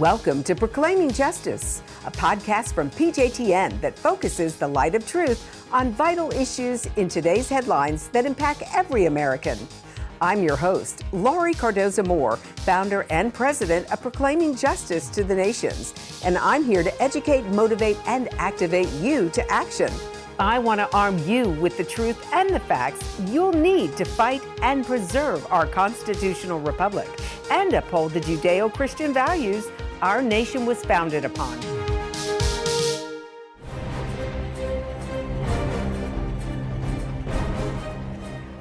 Welcome to Proclaiming Justice, a podcast from PJTN that focuses the light of truth on vital issues in today's headlines that impact every American. I'm your host, Laurie Cardoza-Moore, founder and president of Proclaiming Justice to the Nations, and I'm here to educate, motivate, and activate you to action. I want to arm you with the truth and the facts you'll need to fight and preserve our constitutional republic and uphold the Judeo-Christian values our nation was founded upon.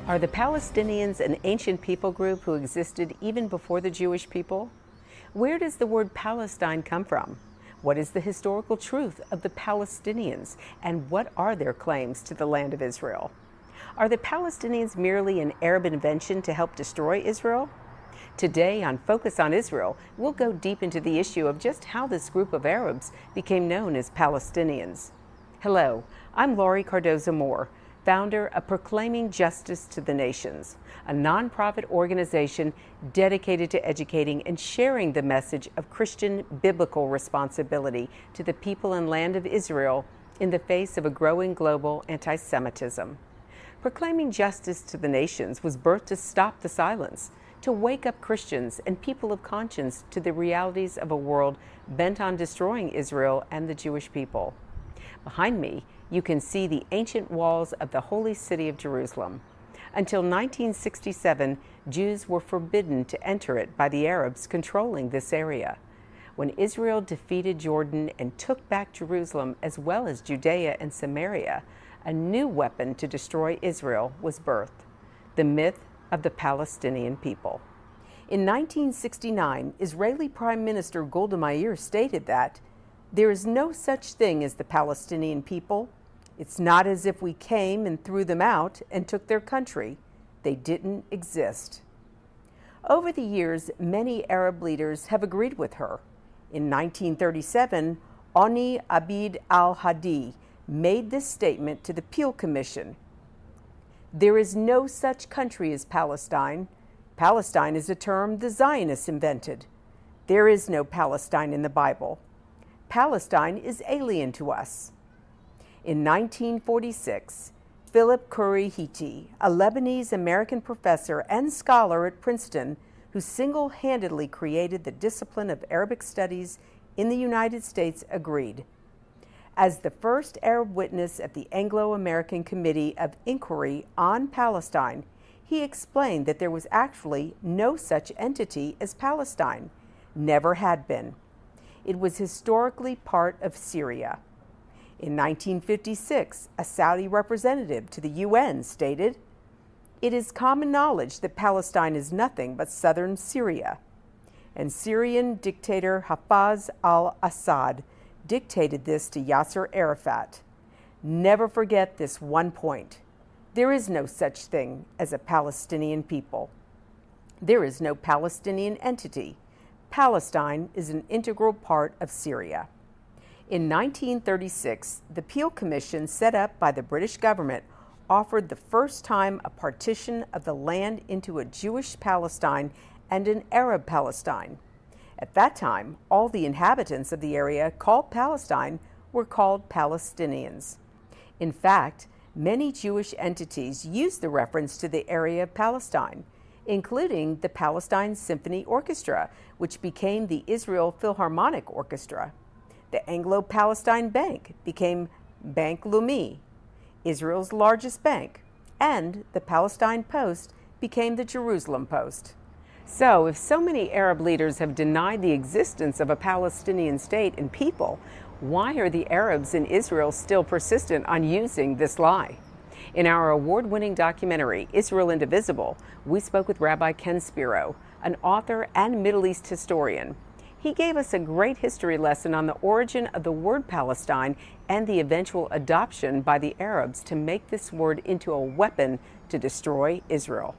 Are the Palestinians an ancient people group who existed even before the Jewish people? Where does the word Palestine come from? What is the historical truth of the Palestinians, and what are their claims to the land of Israel? Are the Palestinians merely an Arab invention to help destroy Israel? Today on Focus on Israel, we'll go deep into the issue of just how this group of Arabs became known as Palestinians. Hello, I'm Laurie Cardoza-Moore, founder of Proclaiming Justice to the Nations, a nonprofit organization dedicated to educating and sharing the message of Christian biblical responsibility to the people and land of Israel in the face of a growing global anti-Semitism. Proclaiming Justice to the Nations was birthed to stop the silence, to wake up Christians and people of conscience to the realities of a world bent on destroying Israel and the Jewish people. Behind me, you can see the ancient walls of the holy city of Jerusalem. Until 1967, Jews were forbidden to enter it by the Arabs controlling this area. When Israel defeated Jordan and took back Jerusalem as well as Judea and Samaria, a new weapon to destroy Israel was birthed: the myth of the Palestinian people. In 1969, Israeli Prime Minister Golda Meir stated that there is no such thing as the Palestinian people. It's not as if we came and threw them out and took their country. They didn't exist. Over the years, many Arab leaders have agreed with her. In 1937, Oni Abd al-Hadi made this statement to the Peel Commission: "There is no such country as Palestine. Palestine is a term the Zionists invented. There is no Palestine in the Bible. Palestine is alien to us." In 1946, Philip Curry-Hiti, a Lebanese-American professor and scholar at Princeton who single-handedly created the discipline of Arabic studies in the United States, agreed. As the first Arab witness at the Anglo-American Committee of Inquiry on Palestine, he explained that there was actually no such entity as Palestine, never had been. It was historically part of Syria. In 1956, a Saudi representative to the UN stated, "It is common knowledge that Palestine is nothing but southern Syria." And Syrian dictator Hafez al-Assad dictated this to Yasser Arafat. Never forget this one point: there is no such thing as a Palestinian people. There is no Palestinian entity. Palestine is an integral part of Syria. In 1936, the Peel Commission, set up by the British government, offered the first time a partition of the land into a Jewish Palestine and an Arab Palestine. At that time, all the inhabitants of the area called Palestine were called Palestinians. In fact, many Jewish entities used the reference to the area of Palestine, including the Palestine Symphony Orchestra, which became the Israel Philharmonic Orchestra. The Anglo-Palestine Bank became Bank Leumi, Israel's largest bank, and the Palestine Post became the Jerusalem Post. So, if so many Arab leaders have denied the existence of a Palestinian state and people, why are the Arabs in Israel still persistent on using this lie? In our award-winning documentary, Israel Indivisible, we spoke with Rabbi Ken Spiro, an author and Middle East historian. He gave us a great history lesson on the origin of the word Palestine and the eventual adoption by the Arabs to make this word into a weapon to destroy Israel.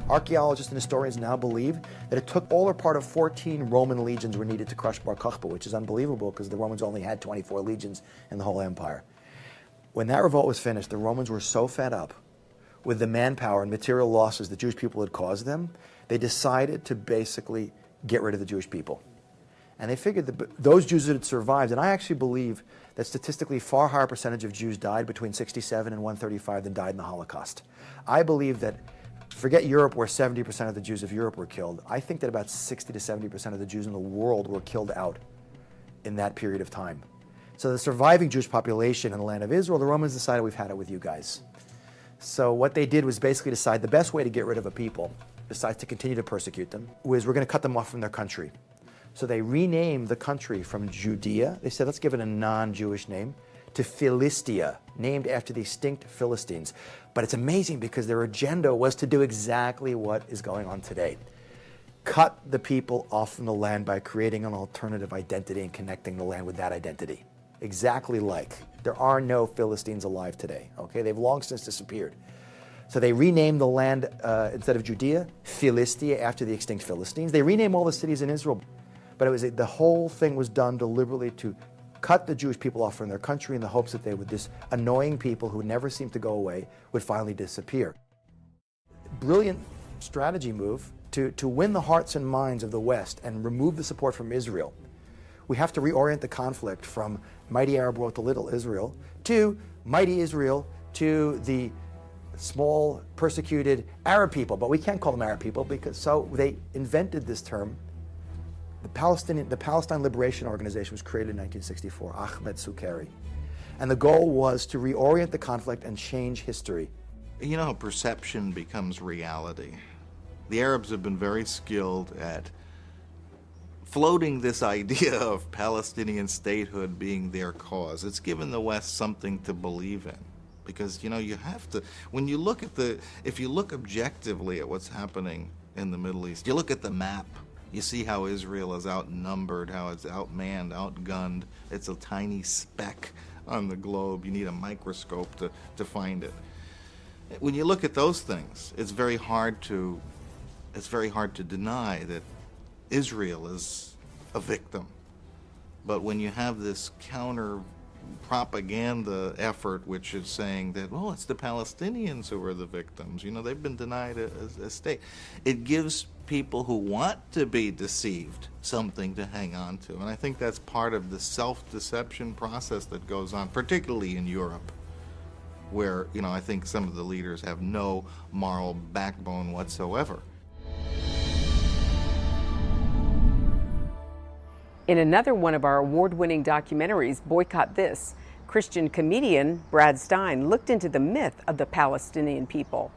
Archaeologists and historians now believe that it took all or part of 14 Roman legions were needed to crush Bar Kokhba, which is unbelievable because the Romans only had 24 legions in the whole empire. When that revolt was finished, the Romans were so fed up with the manpower and material losses the Jewish people had caused them, they decided to basically get rid of the Jewish people. And they figured that those Jews that had survived, and I actually believe that statistically far higher percentage of Jews died between 67 and 135 than died in the Holocaust. I believe that, forget Europe where 70% of the Jews of Europe were killed, I think that about 60 to 70% of the Jews in the world were killed out in that period of time. So the surviving Jewish population in the land of Israel, the Romans decided, we've had it with you guys. So what they did was basically decide the best way to get rid of a people, besides to continue to persecute them, was we're going to cut them off from their country. So they renamed the country from Judea, they said let's give it a non-Jewish name, to Philistia, named after the extinct Philistines. But it's amazing because their agenda was to do exactly what is going on today. Cut the people off from the land by creating an alternative identity and connecting the land with that identity. Exactly like there are no Philistines alive today, okay? They've long since disappeared. So they renamed the land, instead of Judea, Philistia, after the extinct Philistines. They renamed all the cities in Israel. But it was the whole thing was done deliberately to cut the Jewish people off from their country in the hopes that they would, this annoying people who never seemed to go away, would finally disappear. Brilliant strategy move to win the hearts and minds of the West and remove the support from Israel. We have to reorient the conflict from mighty Arab world to little Israel to mighty Israel to the small persecuted Arab people. But we can't call them Arab people because so they invented this term. The Palestine Liberation Organization was created in 1964, Ahmed Sukkari. And the goal was to reorient the conflict and change history. You know how perception becomes reality. The Arabs have been very skilled at floating this idea of Palestinian statehood being their cause. It's given the West something to believe in. Because, you know, you have to, when you look at if you look objectively at what's happening in the Middle East, you look at the map, you see how Israel is outnumbered, how it's outmanned, outgunned. It's a tiny speck on the globe. You need a microscope to find it. When you look at those things, it's very hard to deny that Israel is a victim. But when you have this counter propaganda effort which is saying that, well, it's the Palestinians who are the victims, you know, they've been denied a state, it gives people who want to be deceived something to hang on to. And I think that's part of the self-deception process that goes on, particularly in Europe, where, you know, I think some of the leaders have no moral backbone whatsoever. In another one of our award-winning documentaries, Boycott This, Christian comedian Brad Stein looked into the myth of the Palestinian people.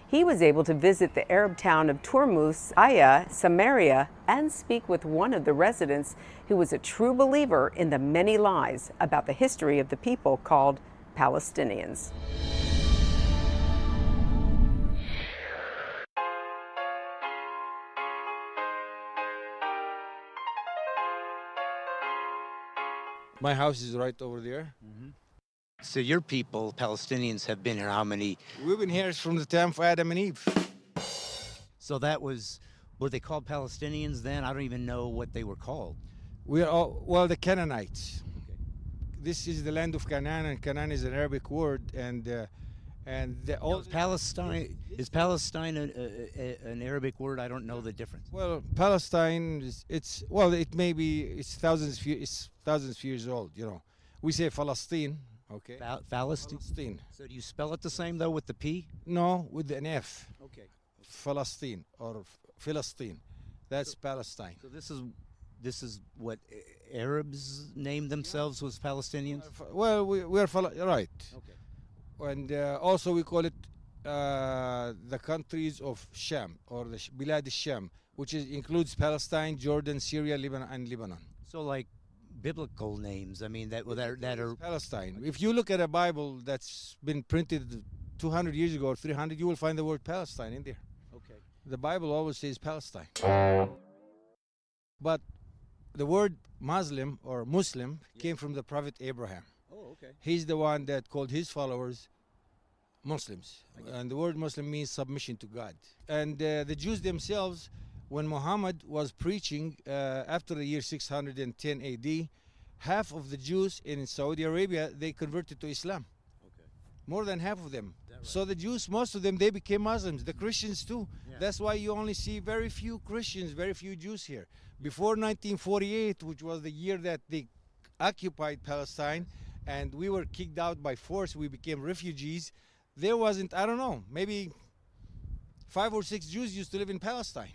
He was able to visit the Arab town of Turmus, Aya, Samaria, and speak with one of the residents who was a true believer in the many lies about the history of the people called Palestinians. My house is right over there. Mm-hmm. So your people, Palestinians, have been here how many? We've been here from the time of Adam and Eve. So that was, were they called Palestinians then? I don't even know what they were called. We are all, well, the Canaanites. Okay. This is the land of Canaan, and Canaan is an Arabic word, and the old Palestine, is Palestine an Arabic word? I don't know the difference. Well, Palestine it may be it's thousands of years old. You know, we say Palestine. Okay. Palestine. So do you spell it the same though with the P? No, with an F. Okay. Palestine or Philistine. That's Palestine. So this is what Arabs named themselves was Palestinians? Well, we're right. Okay. And also we call it the countries of Sham, or the Bilad al-Sham, which includes Palestine, Jordan, Syria, Lebanon. So like biblical names, I mean, that are Palestine. If you look at a Bible that's been printed 200 years ago or 300, you will find the word Palestine in there. Okay. The Bible always says Palestine. But the word Muslim or Muslim came from the prophet Abraham. Oh, okay. He's the one that called his followers Muslims. And the word Muslim means submission to God. And the Jews themselves, when Muhammad was preaching after the year 610 AD, half of the Jews in Saudi Arabia, they converted to Islam. Okay. more than half of them. So the Jews, most of them, they became Muslims. The Christians too. That's why you only see very few Christians, very few Jews here. Before 1948, which was the year that they occupied Palestine, and we were kicked out by force, we became refugees, there wasn't, I don't know, maybe 5 or 6 Jews used to live in Palestine.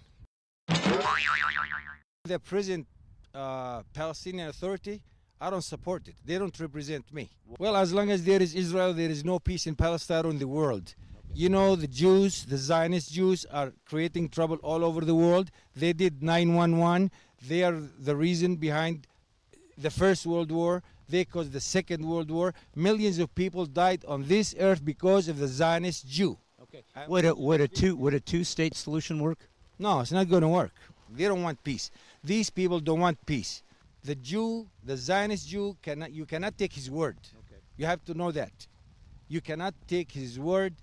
The present Palestinian Authority, I don't support it. They don't represent me. Well, as long as there is Israel, there is no peace in Palestine or in the world. You know, the Jews, the Zionist Jews, are creating trouble all over the world. They did 9/11. They are the reason behind the First World War. They caused the Second World War. Millions of people died on this earth because of the Zionist Jew. Okay. Would a two-state solution work? No, it's not going to work. They don't want peace. These people don't want peace. The Jew, the Zionist Jew, you cannot take his word. Okay. You have to know that. You cannot take his word,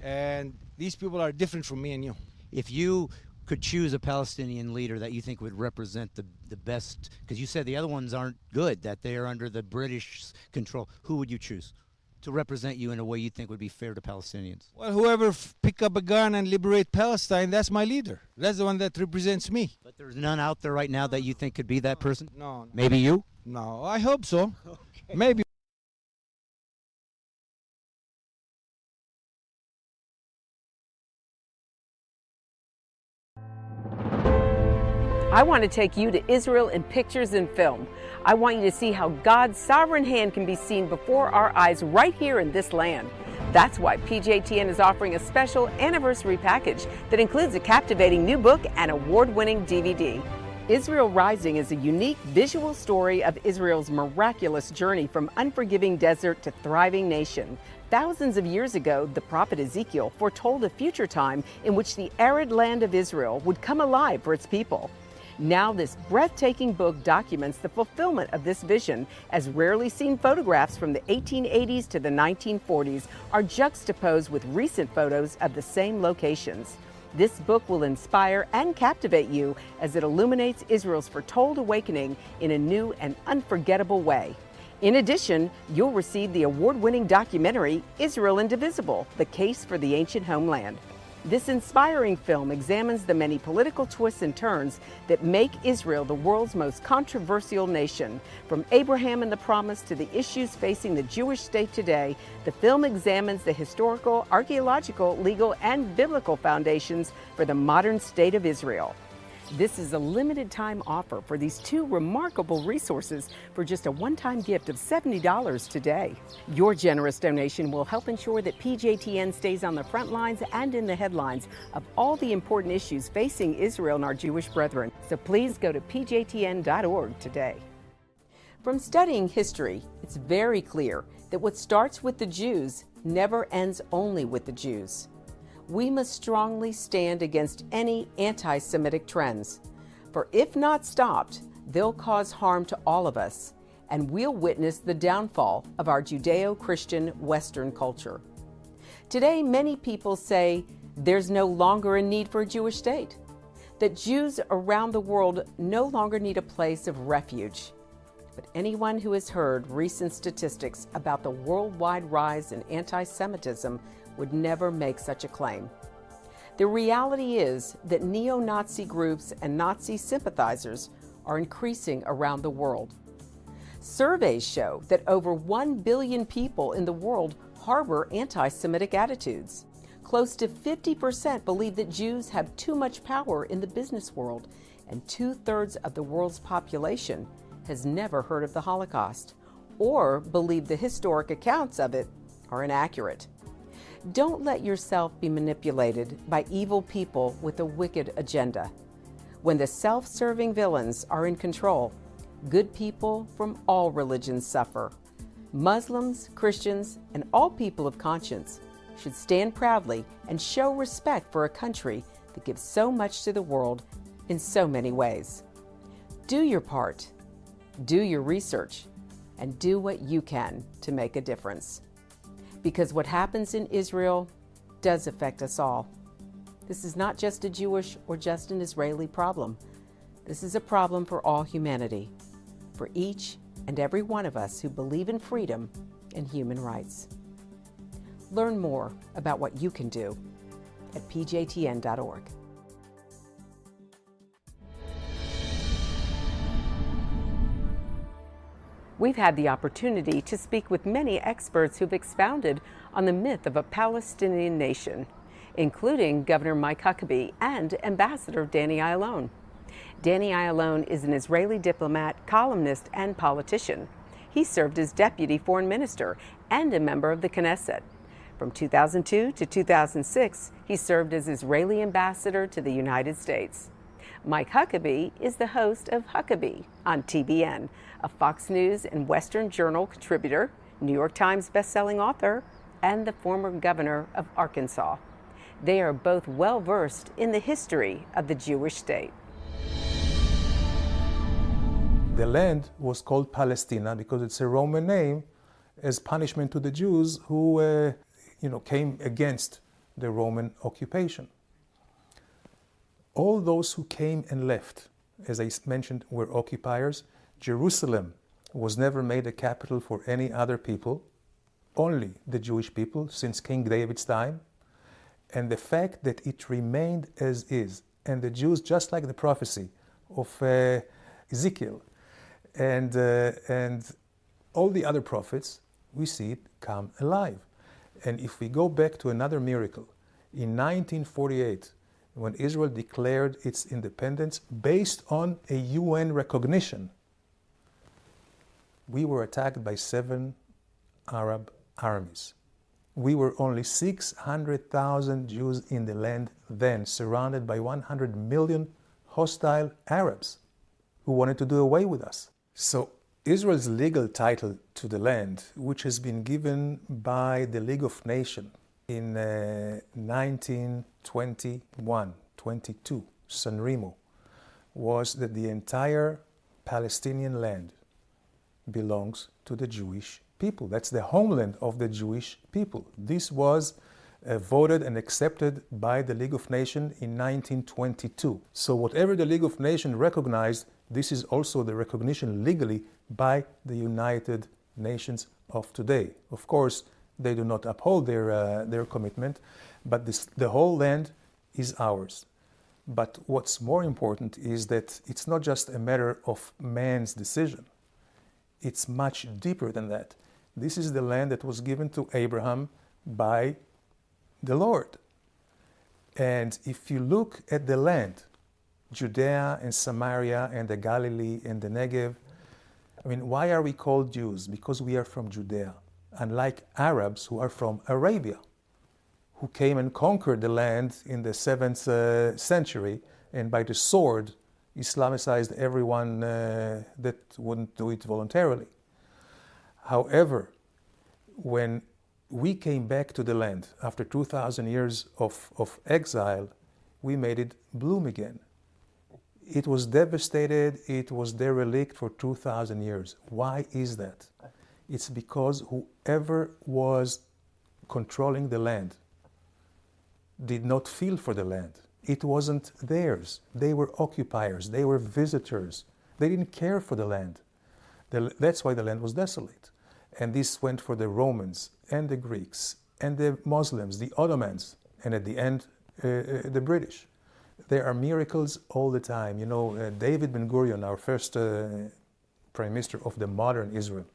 and these people are different from me and you. If you could choose a Palestinian leader that you think would represent the best, because you said the other ones aren't good, that they are under the British control, who would you choose to represent you in a way you think would be fair to Palestinians? Well, whoever pick up a gun and liberate Palestine, that's my leader. That's the one that represents me. But there's none out there right now that you think could be that person? No. Maybe you? No, I hope so. Okay. Maybe. I want to take you to Israel in pictures and film. I want you to see how God's sovereign hand can be seen before our eyes right here in this land. That's why PJTN is offering a special anniversary package that includes a captivating new book and award-winning DVD. Israel Rising is a unique visual story of Israel's miraculous journey from unforgiving desert to thriving nation. Thousands of years ago, the prophet Ezekiel foretold a future time in which the arid land of Israel would come alive for its people. Now this breathtaking book documents the fulfillment of this vision, as rarely seen photographs from the 1880s to the 1940s are juxtaposed with recent photos of the same locations. This book will inspire and captivate you as it illuminates Israel's foretold awakening in a new and unforgettable way. In addition, you'll receive the award-winning documentary, Israel Indivisible: The Case for the Ancient Homeland. This inspiring film examines the many political twists and turns that make Israel the world's most controversial nation. From Abraham and the Promise to the issues facing the Jewish state today, the film examines the historical, archaeological, legal, and biblical foundations for the modern state of Israel. This is a limited time offer for these two remarkable resources for just a one-time gift of $70 today. Your generous donation will help ensure that PJTN stays on the front lines and in the headlines of all the important issues facing Israel and our Jewish brethren. So please go to pjtn.org today. From studying history, it's very clear that what starts with the Jews never ends only with the Jews. We must strongly stand against any anti-Semitic trends, for if not stopped, they'll cause harm to all of us, and we'll witness the downfall of our Judeo-Christian Western culture. Today, many people say there's no longer a need for a Jewish state, that Jews around the world no longer need a place of refuge. But anyone who has heard recent statistics about the worldwide rise in anti-Semitism would never make such a claim. The reality is that neo-Nazi groups and Nazi sympathizers are increasing around the world. Surveys show that over 1 billion people in the world harbor anti-Semitic attitudes. Close to 50% believe that Jews have too much power in the business world, and 2/3 of the world's population has never heard of the Holocaust or believe the historic accounts of it are inaccurate. Don't let yourself be manipulated by evil people with a wicked agenda. When the self-serving villains are in control, good people from all religions suffer. Muslims, Christians, and all people of conscience should stand proudly and show respect for a country that gives so much to the world in so many ways. Do your part, do your research, and do what you can to make a difference. Because what happens in Israel does affect us all. This is not just a Jewish or just an Israeli problem. This is a problem for all humanity, for each and every one of us who believe in freedom and human rights. Learn more about what you can do at pjtn.org. We've had the opportunity to speak with many experts who've expounded on the myth of a Palestinian nation, including Governor Mike Huckabee and Ambassador Danny Ayalon. Danny Ayalon is an Israeli diplomat, columnist, and politician. He served as deputy foreign minister and a member of the Knesset. From 2002 to 2006, he served as Israeli ambassador to the United States. Mike Huckabee is the host of Huckabee on TBN, a Fox News and Western Journal contributor, New York Times bestselling author, and the former governor of Arkansas. They are both well-versed in the history of the Jewish state. The land was called Palestina because it's a Roman name as punishment to the Jews who came against the Roman occupation. All those who came and left, as I mentioned, were occupiers. Jerusalem was never made a capital for any other people, only the Jewish people since King David's time. And the fact that it remained as is, and the Jews, just like the prophecy of Ezekiel and all the other prophets, we see it come alive. And if we go back to another miracle, in 1948, when Israel declared its independence based on a UN recognition, we were attacked by 7 Arab armies. We were only 600,000 Jews in the land then, surrounded by 100 million hostile Arabs who wanted to do away with us. So Israel's legal title to the land, which has been given by the League of Nations in 1921-22, San Remo, was that the entire Palestinian land belongs to the Jewish people. That's the homeland of the Jewish people. This was voted and accepted by the League of Nations in 1922. So whatever the League of Nations recognized, this is also the recognition legally by the United Nations of today. Of course, they do not uphold their commitment, but the whole land is ours. But what's more important is that it's not just a matter of man's decision. It's much deeper than that. This is the land that was given to Abraham by the Lord. And if you look at the land, Judea and Samaria and the Galilee and the Negev, why are we called Jews? Because we are from Judea. Unlike Arabs who are from Arabia, who came and conquered the land in the 7th century and by the sword Islamicized everyone that wouldn't do it voluntarily. However, when we came back to the land after 2,000 years of exile, we made it bloom again. It was devastated, it was derelict for 2,000 years. Why is that? It's because whoever was controlling the land did not feel for the land. It wasn't theirs. They were occupiers. They were visitors. They didn't care for the land. That's why the land was desolate. And this went for the Romans and the Greeks and the Muslims, the Ottomans, and at the end, the British. There are miracles all the time. David Ben-Gurion, our first prime minister of the modern Israel,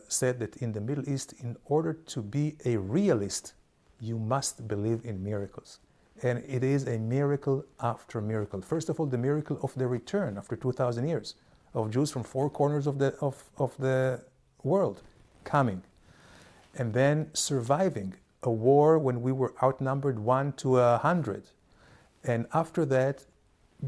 said that in the Middle East, in order to be a realist, you must believe in miracles. And it is a miracle after miracle. First of all, the miracle of the return after 2,000 years of Jews from 4 corners of the world coming. And then surviving a war when we were outnumbered 1 to 100. And after that,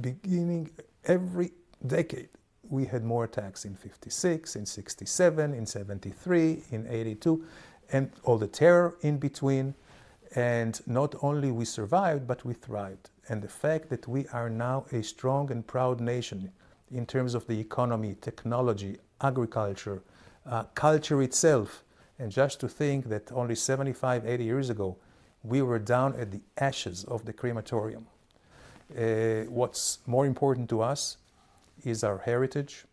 beginning every decade, we had more attacks in 56, in 67, in 73, in 82, and all the terror in between. And not only we survived, but we thrived. And the fact that we are now a strong and proud nation in terms of the economy, technology, agriculture, culture itself, and just to think that only 75, 80 years ago, we were down at the ashes of the crematorium. What's more important to us is our heritage.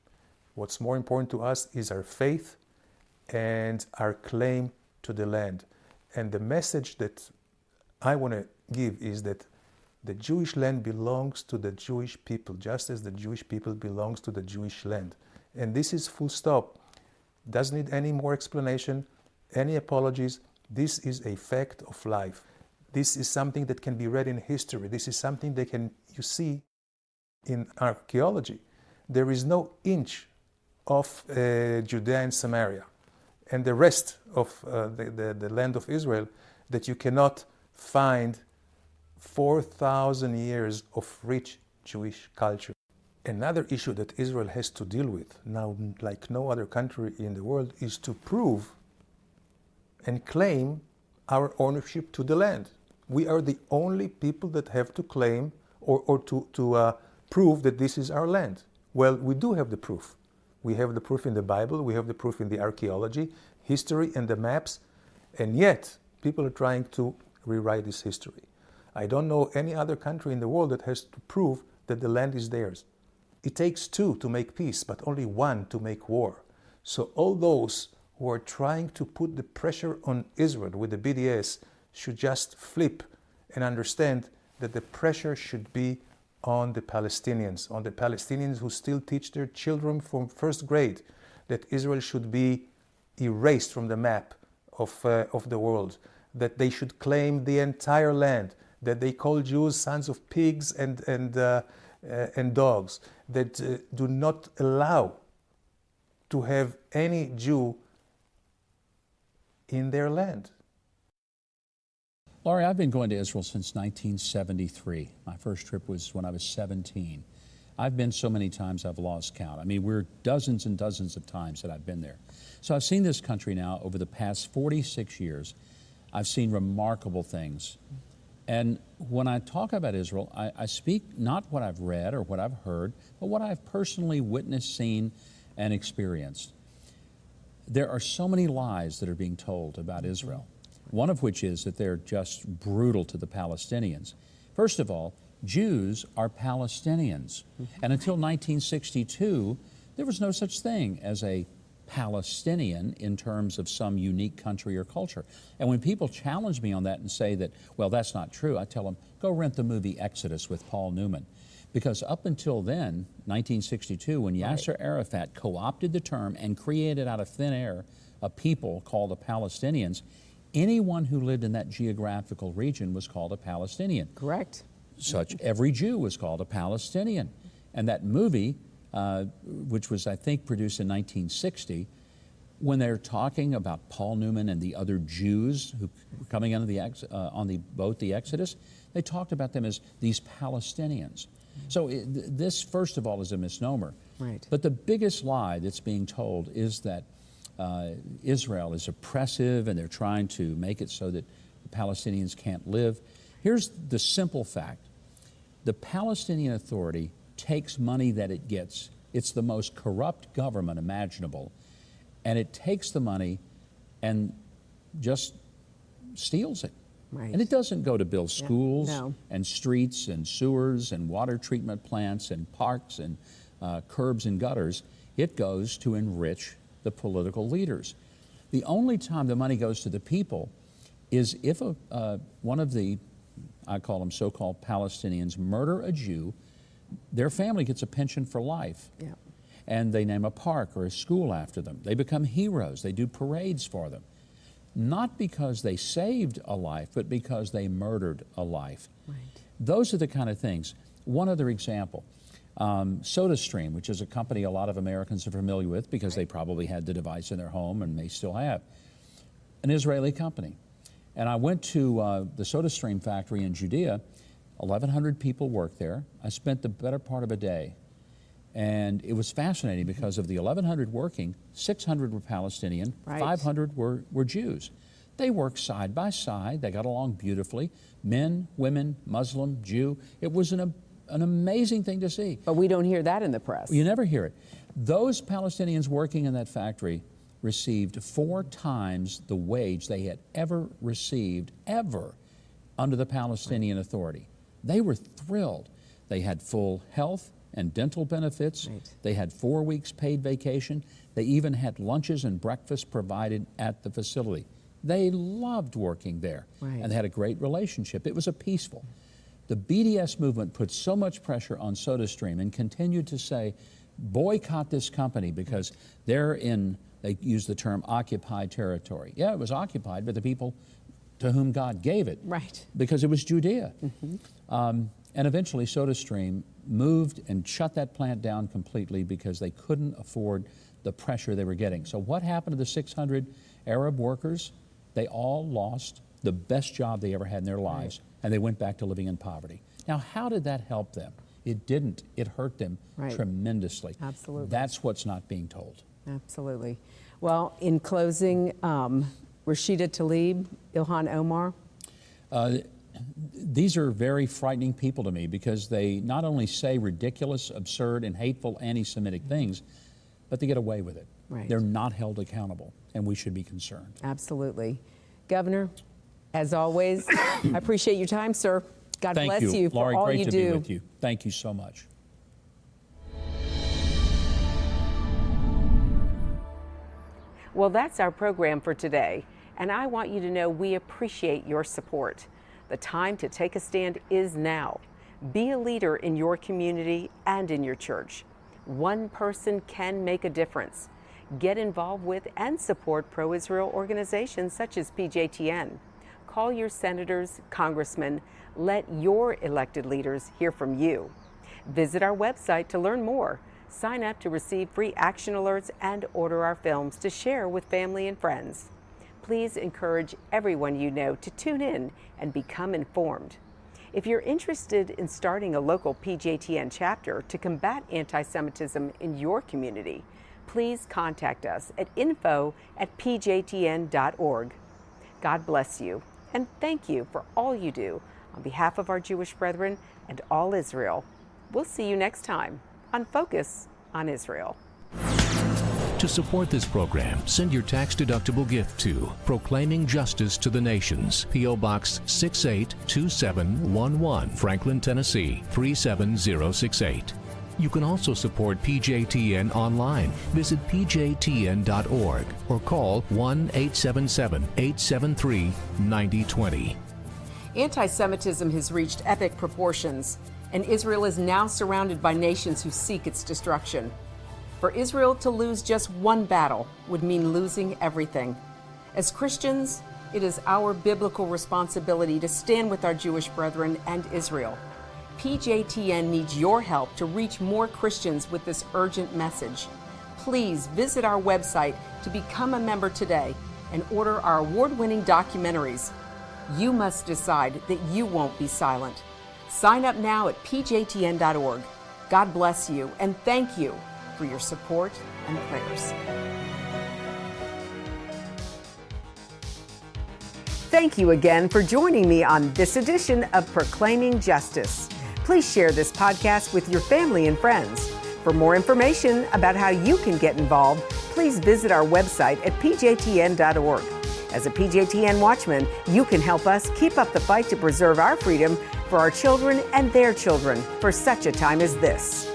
What's more important to us is our faith and our claim to the land. And the message that I want to give is that the Jewish land belongs to the Jewish people, just as the Jewish people belongs to the Jewish land. And this is full stop. Doesn't need any more explanation, any apologies. This is a fact of life. This is something that can be read in history. This is something that you see in archaeology. There is no inch of Judea and Samaria and the rest of the land of Israel that you cannot find 4,000 years of rich Jewish culture. Another issue that Israel has to deal with now, like no other country in the world, is to prove and claim our ownership to the land. We are the only people that have to claim or to prove that this is our land. Well, we do have the proof. We have the proof in the Bible, we have the proof in the archaeology, history, and the maps, and yet people are trying to rewrite this history. I don't know any other country in the world that has to prove that the land is theirs. It takes two to make peace, but only one to make war. So all those who are trying to put the pressure on Israel with the BDS should just flip and understand that the pressure should be on the Palestinians who still teach their children from first grade that Israel should be erased from the map of the world, that they should claim the entire land, that they call Jews sons of pigs and dogs, that do not allow to have any Jew in their land. Laurie, I've been going to Israel since 1973. My first trip was when I was 17. I've been so many times I've lost count. I mean, we're dozens and dozens of times that I've been there. So I've seen this country now over the past 46 years. I've seen remarkable things. And when I talk about Israel, I speak not what I've read or what I've heard, but what I've personally witnessed, seen, and experienced. There are so many lies that are being told about Israel. One of which is that they're just brutal to the Palestinians. First of all, Jews are Palestinians. And until 1962, there was no such thing as a Palestinian in terms of some unique country or culture. And when people challenge me on that and say that, well, that's not true, I tell them, go rent the movie Exodus with Paul Newman. Because up until then, 1962, when Yasser Arafat co-opted the term and created out of thin air a people called the Palestinians, anyone who lived in that geographical region was called a Palestinian. Correct. Such every Jew was called a Palestinian. And that movie, which was, I think, produced in 1960, when they're talking about Paul Newman and the other Jews who were coming on the boat, the Exodus, they talked about them as these Palestinians. So this, first of all, is a misnomer. Right. But the biggest lie that's being told is that Israel is oppressive and they're trying to make it so that the Palestinians can't live. Here's the simple fact. The Palestinian Authority takes money that it gets. It's the most corrupt government imaginable. And it takes the money and just steals it. Right. And it doesn't go to build schools No. and streets and sewers and water treatment plants and parks and curbs and gutters. It goes to enrich the political leaders. The only time the money goes to the people is if one of the, I call them so-called Palestinians, murder a Jew, their family gets a pension for life. Yeah. And they name a park or a school after them. They become heroes. They do parades for them. Not because they saved a life, but because they murdered a life. Right. Those are the kind of things. One other example. SodaStream, which is a company a lot of Americans are familiar with because they probably had the device in their home and may still have, an Israeli company. And I went to the SodaStream factory in Judea. 1,100 people work there. I spent the better part of a day. And it was fascinating because of the 1,100 working, 600 were Palestinian, 500 were Jews. They worked side by side. They got along beautifully. Men, women, Muslim, Jew. It was an amazing thing to see. But we don't hear that in the press. You never hear it. Those Palestinians working in that factory received 4 times the wage they had ever received, ever, under the Palestinian Authority. They were thrilled. They had full health and dental benefits. Right. They had 4 weeks paid vacation. They even had lunches and breakfast provided at the facility. They loved working there, Right. and they had a great relationship. It was a peaceful. The BDS movement put so much pressure on SodaStream and continued to say, boycott this company because they're in, they use the term occupied territory. Yeah, it was occupied by the people to whom God gave it. Right. Because it was Judea. And eventually SodaStream moved and shut that plant down completely because they couldn't afford the pressure they were getting. So what happened to the 600 Arab workers? They all lost the best job they ever had in their lives, and they went back to living in poverty. Now, how did that help them? It didn't. It hurt them tremendously. Absolutely. That's what's not being told. Absolutely. Well, in closing, Rashida Tlaib, Ilhan Omar. These are very frightening people to me because they not only say ridiculous, absurd, and hateful anti-Semitic things, but they get away with it. Right. They're not held accountable, and we should be concerned. Absolutely. Governor, as always, I appreciate your time, sir. God bless you for Laurie, all great you to do. be with you. Thank you so much. Well, that's our program for today, and I want you to know we appreciate your support. The time to take a stand is now. Be a leader in your community and in your church. One person can make a difference. Get involved with and support pro-Israel organizations such as PJTN. Call your senators, congressmen. Let your elected leaders hear from you. Visit our website to learn more. Sign up to receive free action alerts and order our films to share with family and friends. Please encourage everyone you know to tune in and become informed. If you're interested in starting a local PJTN chapter to combat anti-Semitism in your community, please contact us at info@pjtn.org. God bless you, and thank you for all you do on behalf of our Jewish brethren and all Israel. We'll see you next time on Focus on Israel. To support this program, send your tax-deductible gift to Proclaiming Justice to the Nations, P.O. Box 682711, Franklin, Tennessee 37068. You can also support PJTN online. Visit pjtn.org or call 1-877-873-9020. Anti-Semitism has reached epic proportions, and Israel is now surrounded by nations who seek its destruction. For Israel to lose just one battle would mean losing everything. As Christians, it is our biblical responsibility to stand with our Jewish brethren and Israel. PJTN needs your help to reach more Christians with this urgent message. Please visit our website to become a member today and order our award-winning documentaries. You must decide that you won't be silent. Sign up now at pjtn.org. God bless you, and thank you for your support and prayers. Thank you again for joining me on this edition of Proclaiming Justice. Please share this podcast with your family and friends. For more information about how you can get involved, please visit our website at pjtn.org. As a PJTN Watchman, you can help us keep up the fight to preserve our freedom for our children and their children for such a time as this.